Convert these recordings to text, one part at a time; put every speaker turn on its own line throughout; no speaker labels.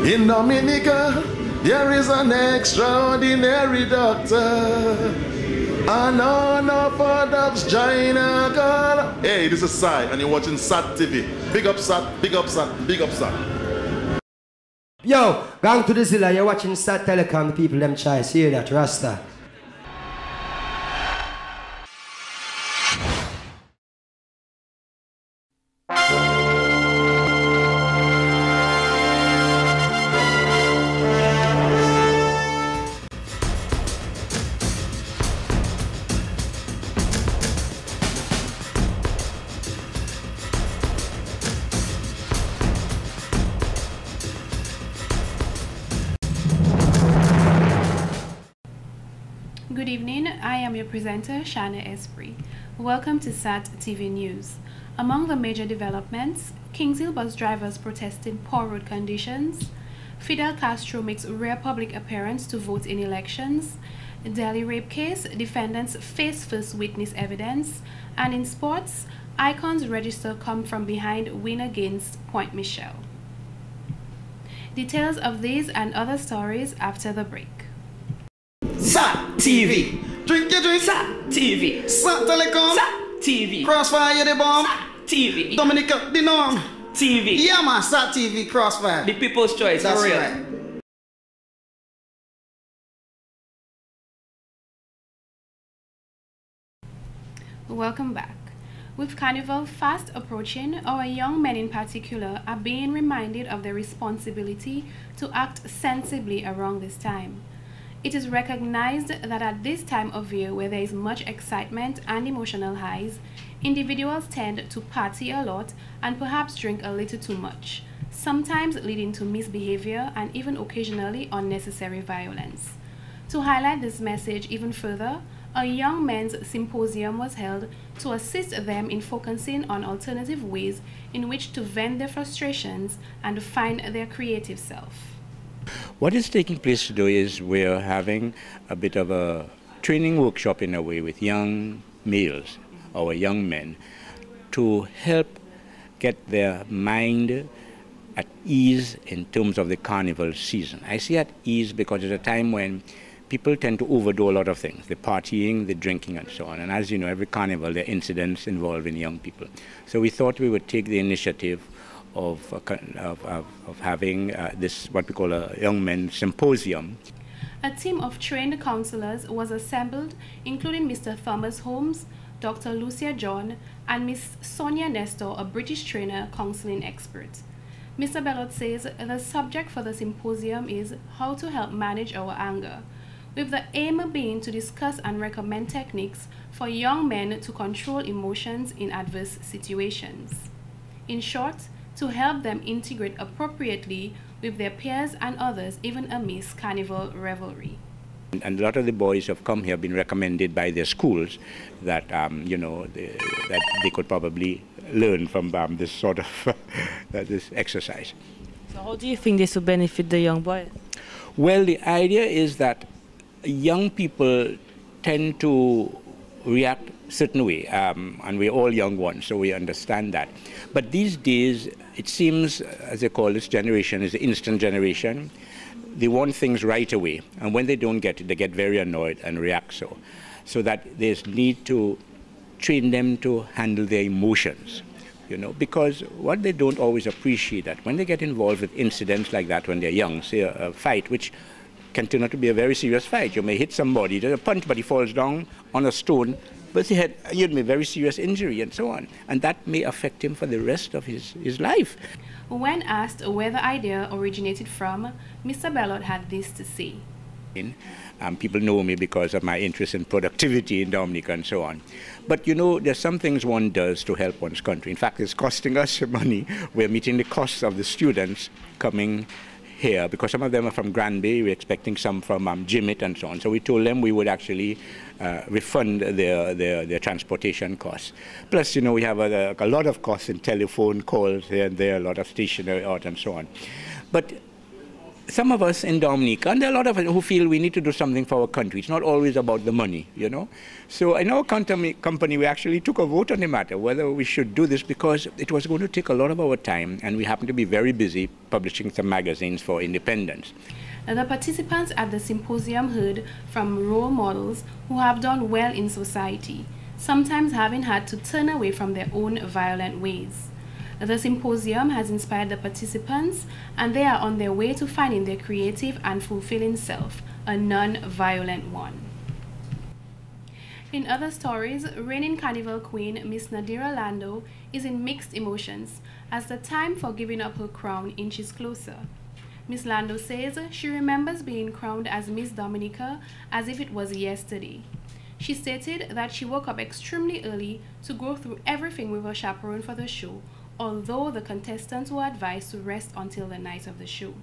In Dominica, there is an extraordinary doctor. And on our products, China girl. Hey, this is Sai, and you're watching SAT TV. Big up SAT, big up SAT, big up SAT.
Yo, gang to the Zilla, you're watching SAT Telecom, the people them choice. Hear that, Rasta.
Good evening, I am your presenter, Shana Esprit. Welcome to SAT TV News. Among the major developments, Kingshill bus drivers protesting poor road conditions, Fidel Castro makes rare public appearance to vote in elections, Delhi rape case, defendants face first witness evidence, and in sports, Icons register come from behind win against Point Michelle. Details of these and other stories after the break.
SAT TV. Drink your drink. SAT TV. SAT Telecom. SAT TV. Crossfire the bomb. SAT TV. Dominica the norm. TV. Yeah man, SAT TV Crossfire. The people's choice. That's for real. Right.
Welcome back. With Carnival fast approaching, our young men in particular are being reminded of their responsibility to act sensibly around this time. It is recognized that at this time of year where there is much excitement and emotional highs, individuals tend to party a lot and perhaps drink a little too much, sometimes leading to misbehavior and even occasionally unnecessary violence. To highlight this message even further, a young men's symposium was held to assist them in focusing on alternative ways in which to vent their frustrations and find their creative self.
What is taking place today is we're having a bit of a training workshop in a way with young males, our young men, to help get their mind at ease in terms of the carnival season. I say at ease because it's a time when people tend to overdo a lot of things, the partying, the drinking and so on. And as you know, every carnival there are incidents involving young people. So we thought we would take the initiative of having this, what we call a young men symposium.
A team of trained counselors was assembled, including Mr. Thomas Holmes, Dr. Lucia John, and Miss Sonia Nestor, a British trainer counseling expert. Mr. Bellot says the subject for the symposium is how to help manage our anger, with the aim being to discuss and recommend techniques for young men to control emotions in adverse situations. In short, to help them integrate appropriately with their peers and others, even amidst carnival revelry.
And a lot of the boys who have come here have been recommended by their schools that, you know, that they could probably learn from this sort of this exercise.
So how do you think this will benefit the young boys?
Well, the idea is that young people tend to react a certain way, and we're all young ones, so we understand that. But these days, it seems, as they call this generation, is the instant generation. They want things right away, and when they don't get it, they get very annoyed and react so. So that there's need to train them to handle their emotions, you know, because what they don't always appreciate that when they get involved with incidents like that when they're young, say a fight, which can turn out to be a very serious fight. You may hit somebody, there's a punch, but he falls down on a stone, but he had a very serious injury and so on. And that may affect him for the rest of his life.
When asked where the idea originated from, Mr. Bellot had this to say.
People know me because of my interest in productivity in Dominica and so on. But you know, there's some things one does to help one's country. In fact, it's costing us money. We're meeting the costs of the students coming here, because some of them are from Granby, we're expecting some from Jimmet and so on. So we told them we would actually refund their transportation costs. Plus, you know, we have a lot of costs in telephone calls here and there, a lot of stationery out and so on. But some of us in Dominica, and there are a lot of us who feel we need to do something for our country. It's not always about the money, you know. So in our company, we actually took a vote on the matter, whether we should do this, because it was going to take a lot of our time, and we happen to be very busy publishing some magazines for independence.
The participants at the symposium heard from role models who have done well in society, sometimes having had to turn away from their own violent ways. The symposium has inspired the participants, and they are on their way to finding their creative and fulfilling self, a non-violent one. In other stories, reigning Carnival Queen Miss Nadira Lando is in mixed emotions as the time for giving up her crown inches closer. Miss Lando says she remembers being crowned as Miss Dominica as if it was yesterday. She stated that she woke up extremely early to go through everything with her chaperone for the show, although the contestants were advised to rest until the night of the show.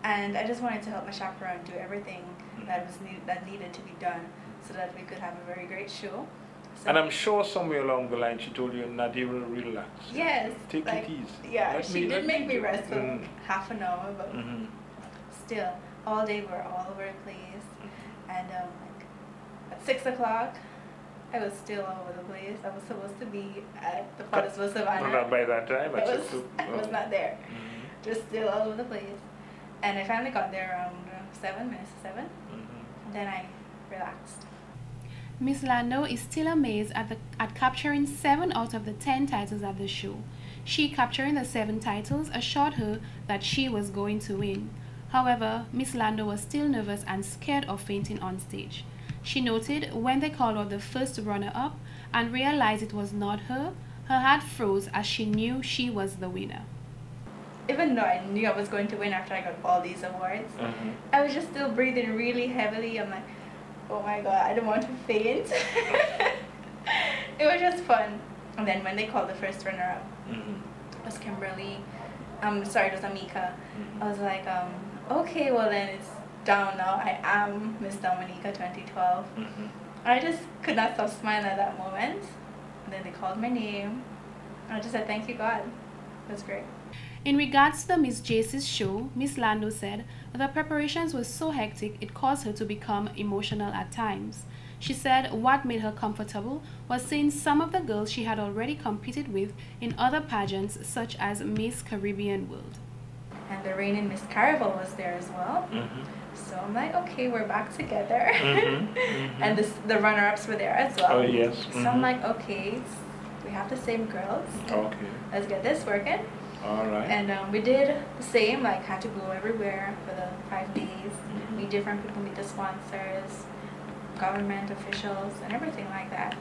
And I just wanted to help my chaperone do everything that needed to be done so that we could have a very great show. So
and I'm sure somewhere along the line she told you, Nadira, relax.
Yes.
Take it easy.
Yeah, she did make me rest for half an hour, but still, all day we're all over the place. And like at 6 o'clock, I was still all over the place. I was supposed to be at the Pottersville Savannah.
Well, not by that time.
I was not there. Just still all over the place. And I finally got there around 7 minutes to 7. Then I relaxed.
Miss Lando is still amazed at capturing 7 out of the 10 titles at the show. She capturing the 7 titles assured her that she was going to win. However, Miss Lando was still nervous and scared of fainting on stage. She noted when they called out the first runner-up and realized it was not her, her heart froze as she knew she was the winner.
Even though I knew I was going to win after I got all these awards, I was just still breathing really heavily. I'm like, oh my god, I don't want to faint. It was just fun. And then when they called the first runner-up, it was Kimberly. Sorry, it was Amika. I was like, okay, well then it's down now. I am Miss Dominica 2012. I just could not stop smiling at that moment. And then they called my name. I just said, thank you, God. It was great.
In regards to the Miss Jace's show, Miss Lando said the preparations were so hectic it caused her to become emotional at times. She said what made her comfortable was seeing some of the girls she had already competed with in other pageants such as Miss Caribbean World.
And the reigning Miss Caravel was there as well. So I'm like, okay, we're back together. And the runner-ups were there as well.
Oh, yes.
So I'm like, okay, we have the same girls.
Okay.
Let's get this working.
All right.
And we did the same, like had to go everywhere for the 5 days, meet different people, meet the sponsors, government officials, and everything like that.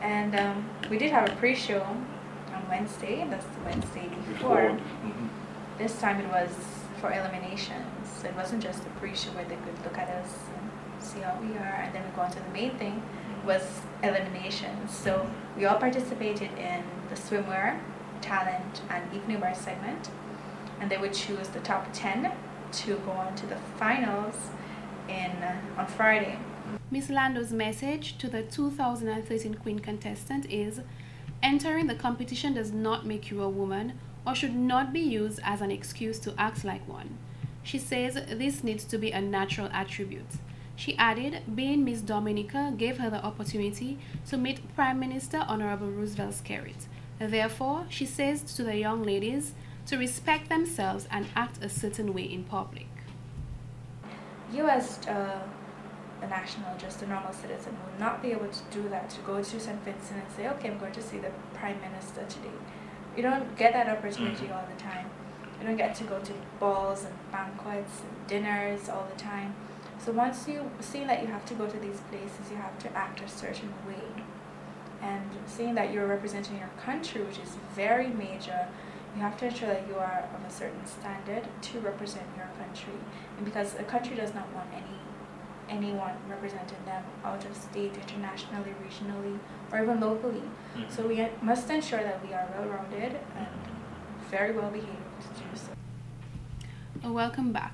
And we did have a pre-show on Wednesday. That's the Wednesday before. This time it was for eliminations. So it wasn't just a pre-show where they could look at us and see how we are, and then we go on to the main thing, was eliminations. So we all participated in the swimwear, talent, and evening wear segment, and they would choose the top 10 to go on to the finals on Friday.
Miss Lando's message to the 2013 Queen contestant is, entering the competition does not make you a woman or should not be used as an excuse to act like one. She says this needs to be a natural attribute. She added, being Miss Dominica gave her the opportunity to meet Prime Minister Honorable Roosevelt Skerrit. Therefore, she says to the young ladies to respect themselves and act a certain way in public.
You as a national, just a normal citizen, will not be able to do that, to go to St. Vincent and say, okay, I'm going to see the Prime Minister today. You don't get that opportunity all the time. You don't get to go to balls and banquets and dinners all the time. So once you see that you have to go to these places, you have to act a certain way. And seeing that you're representing your country, which is very major, you have to ensure that you are of a certain standard to represent your country. And because a country does not want anyone representing them out of state, internationally, regionally, or even locally. So we must ensure that we are well-rounded and very well behaved to do so.
Welcome back.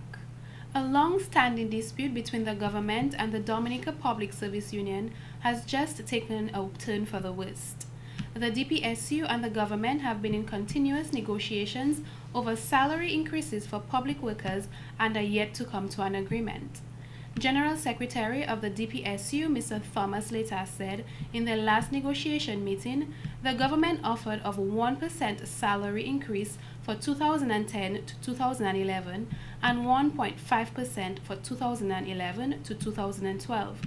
A long-standing dispute between the government and the Dominica Public Service Union has just taken a turn for the worst. The DPSU and the government have been in continuous negotiations over salary increases for public workers and are yet to come to an agreement. General Secretary of the DPSU, Mr. Thomas Later, said in their last negotiation meeting, the government offered of 1% salary increase for 2010 to 2011 and 1.5% for 2011 to 2012.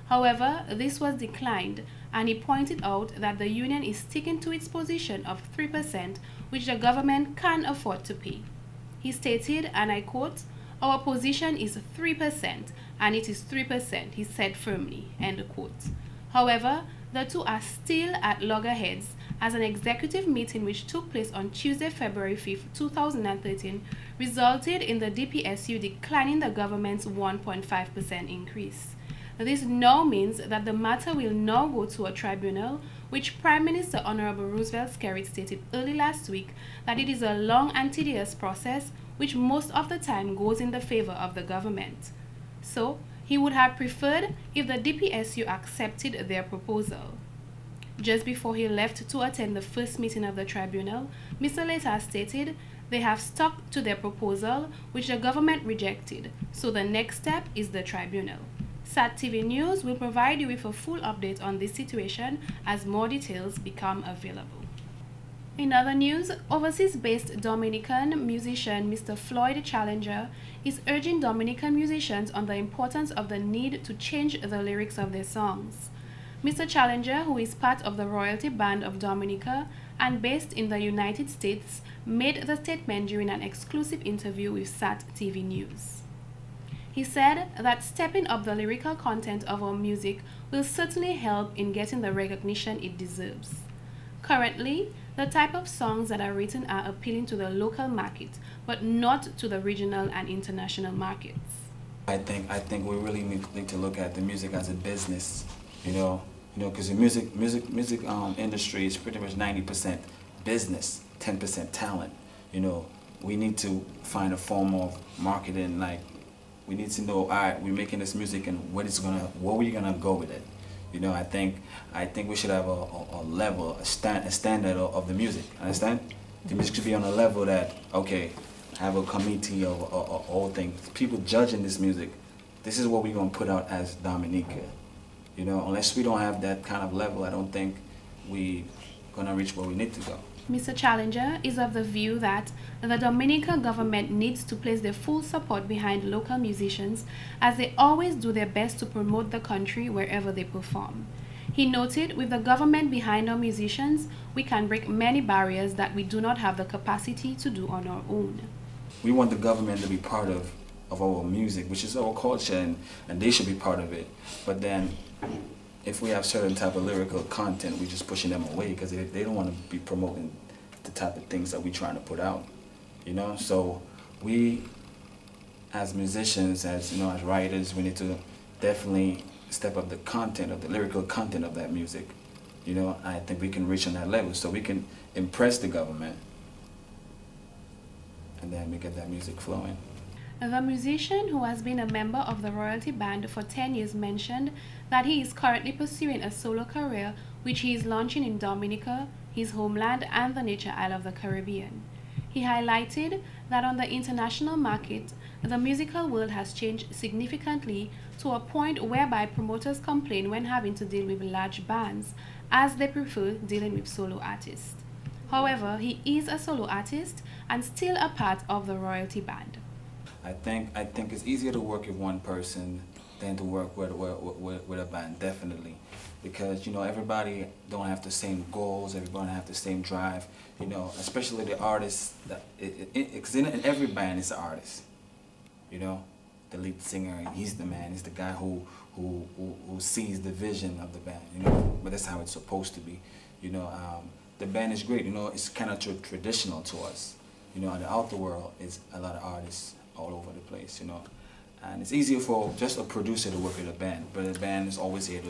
However, this was declined, and he pointed out that the union is sticking to its position of 3%, which the government can afford to pay. He stated, and I quote, "Our position is 3%, and it is 3%, he said firmly," end quote. However, the two are still at loggerheads, as an executive meeting which took place on Tuesday, February 5, 2013, resulted in the DPSU declining the government's 1.5% increase. This now means that the matter will now go to a tribunal, which Prime Minister Honorable Roosevelt Skerrit stated early last week that it is a long and tedious process which most of the time goes in the favor of the government. So, he would have preferred if the DPSU accepted their proposal. Just before he left to attend the first meeting of the tribunal, Mr. Later stated they have stuck to their proposal, which the government rejected, so the next step is the tribunal. SAT TV News will provide you with a full update on this situation as more details become available. In other news, overseas-based Dominican musician Mr. Floyd Challenger is urging Dominican musicians on the importance of the need to change the lyrics of their songs. Mr. Challenger, who is part of the Royalty Band of Dominica and based in the United States, made the statement during an exclusive interview with SAT TV News. He said that stepping up the lyrical content of our music will certainly help in getting the recognition it deserves. Currently, the type of songs that are written are appealing to the local market, but not to the regional and international markets.
I think we really need to look at the music as a business, because the music industry is pretty much 90% business, 10% talent. We need to find a form of marketing. Like, we need to know, all right, we're making this music, and where we're gonna go with it. I think we should have a level, a standard of the music. Understand? The music should be on a level that, okay, have a committee of all things, people judging this music. This is what we're gonna put out as Dominica. Unless we don't have that kind of level, I don't think we're gonna reach where we need to go.
Mr. Challenger is of the view that the Dominican government needs to place their full support behind local musicians, as they always do their best to promote the country wherever they perform. He noted, with the government behind our musicians, we can break many barriers that we do not have the capacity to do on our own.
We want the government to be part of our music, which is our culture, and they should be part of it. But then, if we have certain type of lyrical content, we're just pushing them away because they don't want to be promoting the type of things that we're trying to put out, So we, as musicians, as writers, we need to definitely step up the content of the lyrical content of that music. I think we can reach on that level, so we can impress the government, and then we get that music flowing.
The musician, who has been a member of the Royalty Band for 10 years, mentioned that he is currently pursuing a solo career which he is launching in Dominica, his homeland, and the nature isle of the Caribbean. He highlighted that on the international market, the musical world has changed significantly to a point whereby promoters complain when having to deal with large bands, as they prefer dealing with solo artists. However, he is a solo artist and still a part of the Royalty Band.
I think it's easier to work with one person than to work with a band, definitely, because everybody don't have the same goals, everybody don't have the same drive, especially the artists. Because in every band is an artist, the lead singer, he's the man, he's the guy who sees the vision of the band, but that's how it's supposed to be, The band is great, it's kind of traditional to us, in the outer world is a lot of artists all over the place, and it's easier for just a producer to work with a band, but the band is always here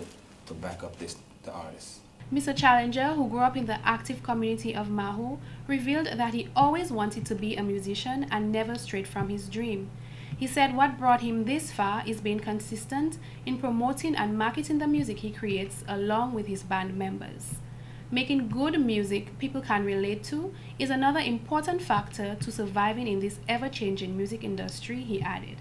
to back up the artist.
Mr. Challenger, who grew up in the active community of Maho, revealed that he always wanted to be a musician and never strayed from his dream. He said what brought him this far is being consistent in promoting and marketing the music he creates along with his band members. Making good music people can relate to is another important factor to surviving in this ever-changing music industry, he added.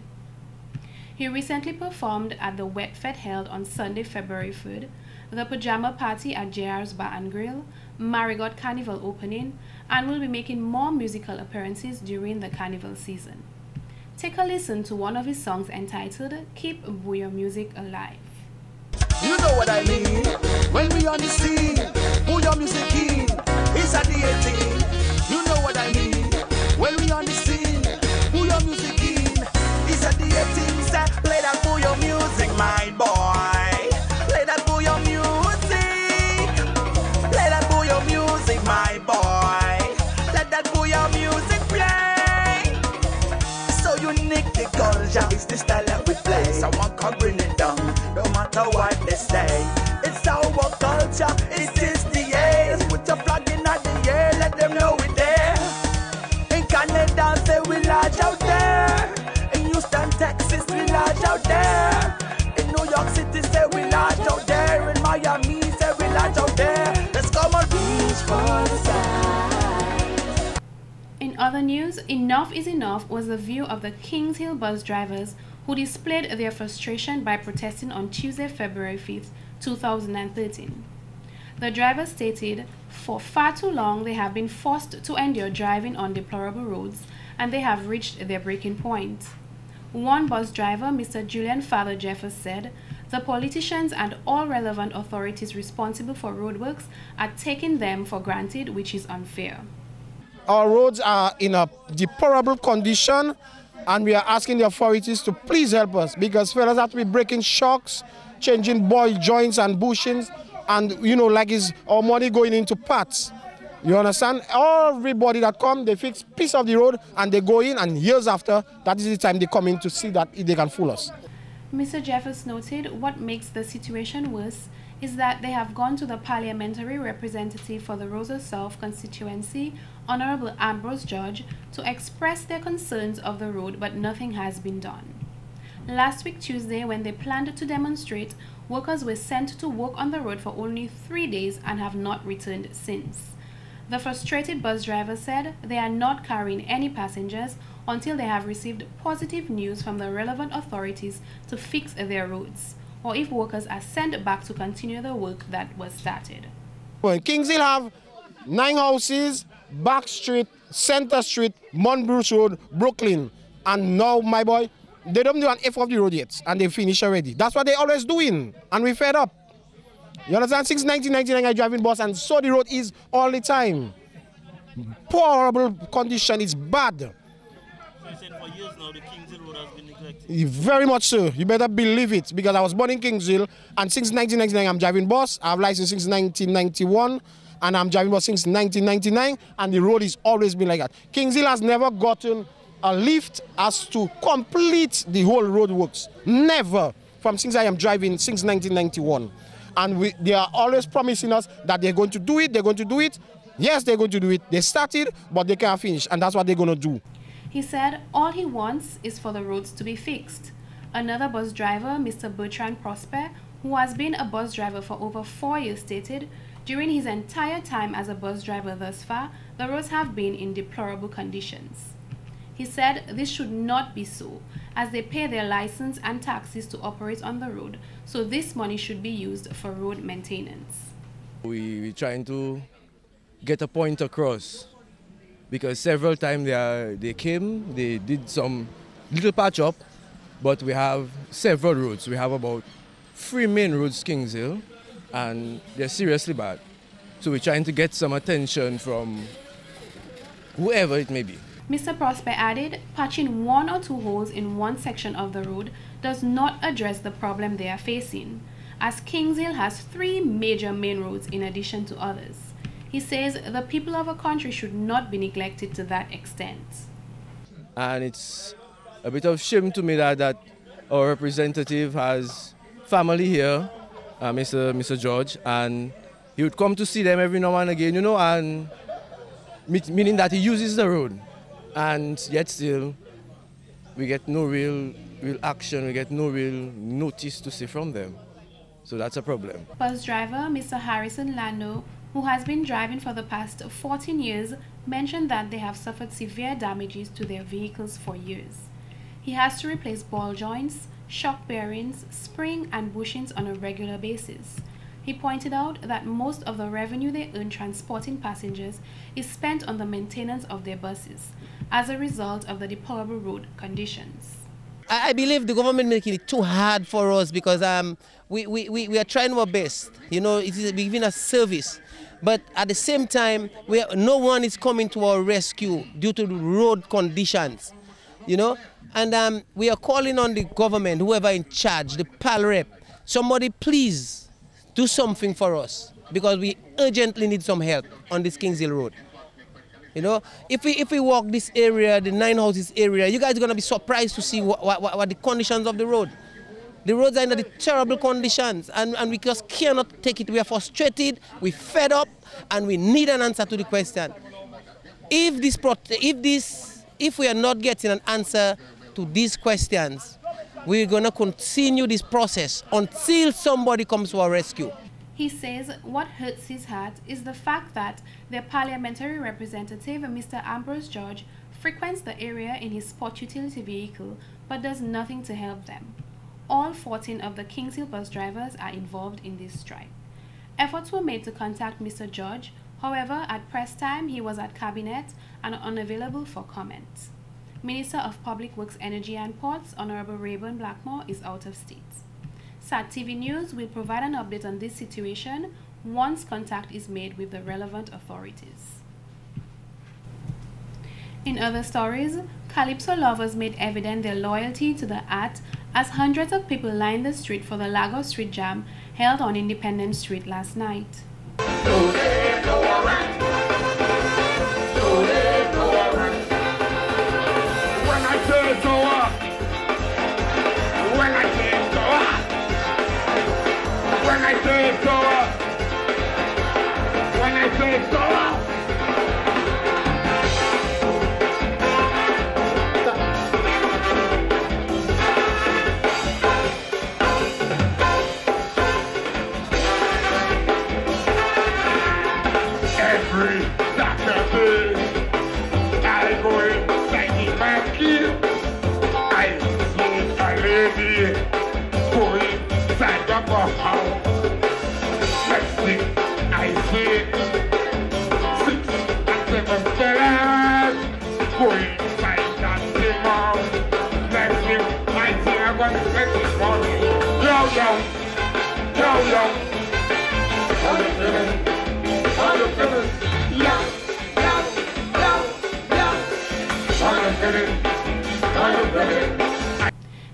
He recently performed at the Wet Fete held on Sunday, February 3rd, the Pajama Party at JR's Bar and Grill, Marigot Carnival opening, and will be making more musical appearances during the carnival season. Take a listen to one of his songs entitled Keep Bouyon Music Alive.
You know what I mean? When we on the scene, Bouyon Music in, it's at the 18. You know what I mean? When we on the scene, Bouyon Music in, it's at the 18. Say, play that Bouyon music, my boy. Play that Bouyon music. Play that Bouyon music, my boy. Let that Bouyon music play. So unique, the culture is the style that we play. Someone come bring it down, no matter what they say. It's our culture, it is the air. Put your flag in the air, let them know we're there. In Canada, say we large out there. In Houston, Texas, we large out there. In New York City, say we large out there. In Miami, say we large out there. Let's come and reach for the side.
In other news, enough is enough was the view of the Kings Hill bus drivers who displayed their frustration by protesting on Tuesday, February 5th, 2013. The drivers stated, for far too long they have been forced to endure driving on deplorable roads and they have reached their breaking point. One bus driver, Mr. Julian Father Jeffers, said, the politicians and all relevant authorities responsible for roadworks are taking them for granted, which is unfair.
Our roads are in a deplorable condition, and we are asking the authorities to please help us, because fellas have to be breaking shocks, changing ball joints and bushings, and you know, like is our money going into parts. You understand? Everybody that come, they fix piece of the road and they go in, and years after, that is the time they come in to see that they can fool us.
Mr. Jeffers noted what makes the situation worse is that they have gone to the parliamentary representative for the Roseau South constituency, Honorable Ambrose George, to express their concerns of the road, but nothing has been done. Last week Tuesday, when they planned to demonstrate, workers were sent to work on the road for only 3 days and have not returned since. The frustrated bus driver said they are not carrying any passengers until they have received positive news from the relevant authorities to fix their roads, or if workers are sent back to continue the work that was started.
Well, Kings Hill have 9 houses, Back Street, Center Street, Montbruce Road, Brooklyn, and now, my boy, they don't do an F of the road yet, and they finish already. That's what they always doing, and we fed up. You understand? Since 1999, I driving bus, and so the road is all the time. Horrible condition, it's bad.
So you said for years now the Kings Hill road has been neglected?
Very much so. You better believe it, because I was born in Kings Hill, and since 1999 I'm driving bus. I have license since 1991, and I'm driving bus since 1999, and the road has always been like that. Kings Hill has never gotten a lift as to complete the whole road works. Never. From since I am driving since 1991. And they are always promising us that they're going to do it, they're going to do it. Yes, they're going to do it. They started, but they can't finish, and that's what they're going to do.
He said all he wants is for the roads to be fixed. Another bus driver, Mr. Bertrand Prosper, who has been a bus driver for over 4 years, stated, during his entire time as a bus driver thus far, the roads have been in deplorable conditions. He said this should not be so, as they pay their license and taxes to operate on the road, so this money should be used for road maintenance.
We're trying to get a point across, because several times they came, they did some little patch up, but we have several roads. We have about 3 main roads, Kings Hill, and they're seriously bad. So we're trying to get some attention from whoever it may be.
Mr. Prosper added, patching 1 or 2 holes in one section of the road does not address the problem they are facing, as Kings Hill has 3 major main roads in addition to others. He says the people of a country should not be neglected to that extent.
And it's a bit of shame to me that our representative has family here, Mr. George, and he would come to see them every now and again, you know, and meaning that he uses the road. And yet still, we get no real action, we get no real notice to see from them. So that's a problem.
Bus driver Mr. Harrison Lando, who has been driving for the past 14 years, mentioned that they have suffered severe damages to their vehicles for years. He has to replace ball joints, shock bearings, spring and bushings on a regular basis. He pointed out that most of the revenue they earn transporting passengers is spent on the maintenance of their buses as a result of the deplorable road conditions.
I believe the government making it too hard for us because we are trying our best. You know, it is giving us service. But at the same time, no one is coming to our rescue due to the road conditions. You know, and we are calling on the government, whoever in charge, the PAL rep, somebody please do something for us because we urgently need some help on this Kings Hill Road. You know, if we walk this area, the 9 houses area, you guys are going to be surprised to see what the conditions of the road. The roads are in the terrible conditions and we just cannot take it. We are frustrated, we're fed up, and we need an answer to the question. If we are not getting an answer to these questions, we're going to continue this process until somebody comes to our rescue.
He says what hurts his heart is the fact that their parliamentary representative, Mr. Ambrose George, frequents the area in his sport utility vehicle but does nothing to help them. All 14 of the Kings Hill bus drivers are involved in this strike. Efforts were made to contact Mr. George, however, at press time he was at cabinet and unavailable for comment. Minister of Public Works, Energy and Ports, Honorable Rayburn Blackmore, is out of state. SAT TV News will provide an update on this situation once contact is made with the relevant authorities. In other stories, Calypso lovers made evident their loyalty to the art as hundreds of people lined the street for the Lagos Street Jam held on Independence Street last night.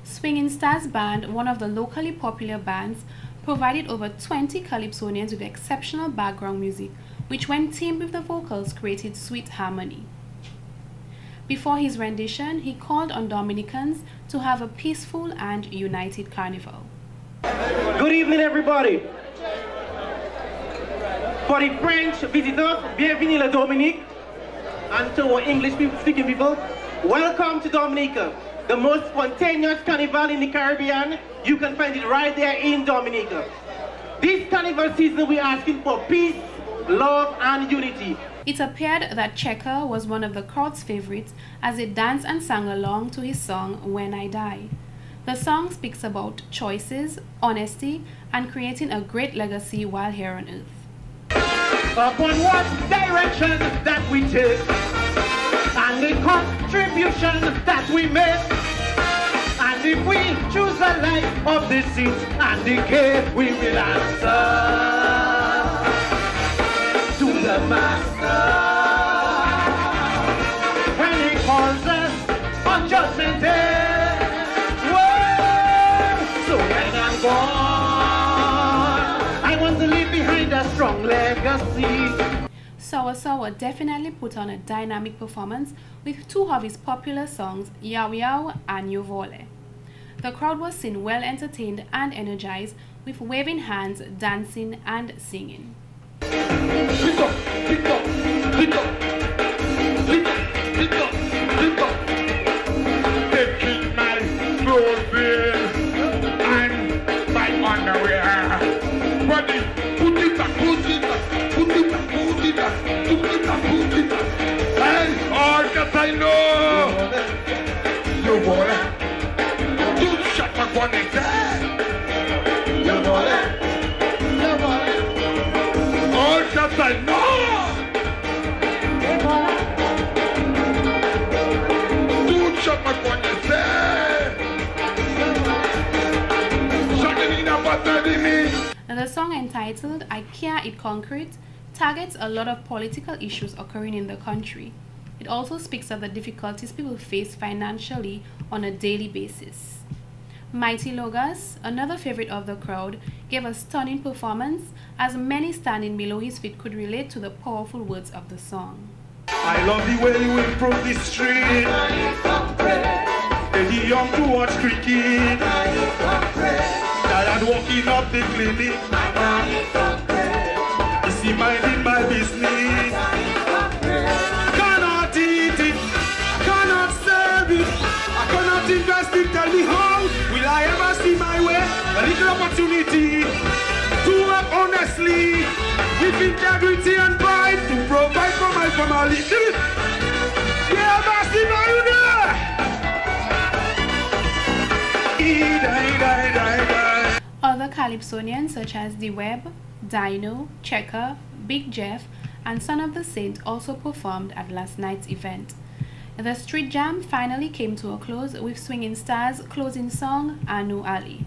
Swinging Stars Band, one of the locally popular bands, provided over 20 Calypsonians with exceptional background music, which when teamed with the vocals created sweet harmony. Before his rendition, he called on Dominicans to have a peaceful and united carnival.
Good evening, everybody. For the French visitors, bienvenue la Dominique. And to our English-speaking people, welcome to Dominica, the most spontaneous carnival in the Caribbean. You can find it right there in Dominica. This carnival season, we're asking for peace, love, and unity.
It appeared that Checker was one of the crowd's favorites as they danced and sang along to his song, When I Die. The song speaks about choices, honesty, and creating a great legacy while here on earth.
Upon what direction that we take, and the contribution that we make, and if we choose the life of deceit and decay, we will answer to the Master when he calls us on Judgment Day. Whoa. So when I'm gone, I want to leave behind a strong legacy.
Sawa Sawa definitely put on a dynamic performance with two of his popular songs, Yow Yow and Yovole. The crowd was seen well entertained and energized with waving hands, dancing and singing.
Taking my clothes and my underwear. Put it
The song entitled I Can't Eat Concrete targets a lot of political issues occurring in the country. It also speaks of the difficulties people face financially on a daily basis. Mighty Logas, another favorite of the crowd, gave a stunning performance as many standing below his feet could relate to the powerful words of the song.
I love the way you improve the street. The young to watch cricket. Tired walking up the clinic. Is he minding my business? Cannot eat it, cannot serve it. I cannot invest it. Tell me how will I ever see my way? A little opportunity to work honestly with integrity and pride to provide for my family. Yeah, Master, are you there?
Other Calypsonians such as The Web, Dino, Checker, Big Jeff, and Son of the Saint also performed at last night's event. The street jam finally came to a close with Swinging Stars' closing song, Anu Ali.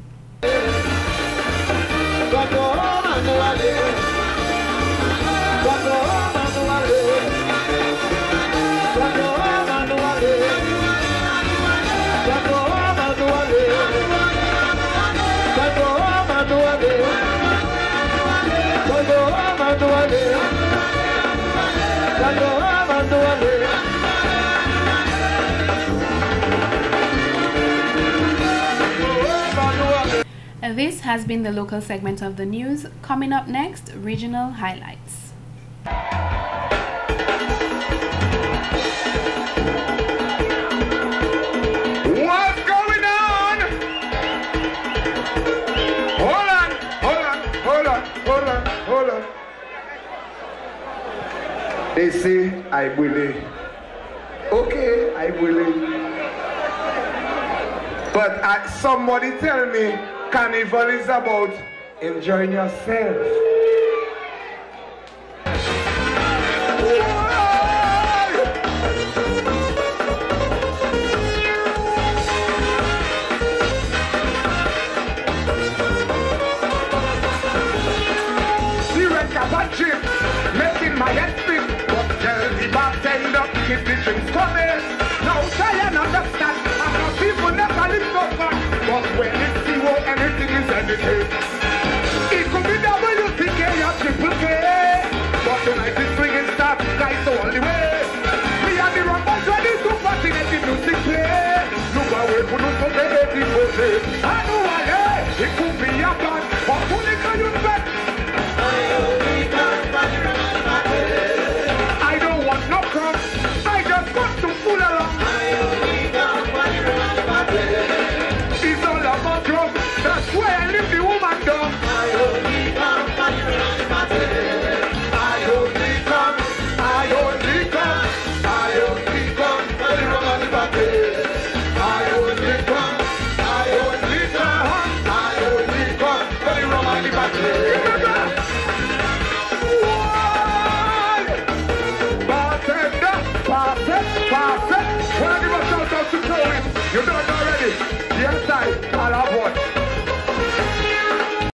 This has been the local segment of the news. Coming up next, regional highlights.
What's going on? Hold on. They say I will. Okay, I will. But somebody tell me, Carnival is about enjoying yourself. Making my head spin, but tell the bartender keep the drinks coming. Now try and understand, I'm not people never live so far, but when it's zero, anything is anything. It could be WCK or Triple K, but tonight is swinging start, guys the only way. We are the robots ready to party, let the music play. Look away, put us on the 80%. I know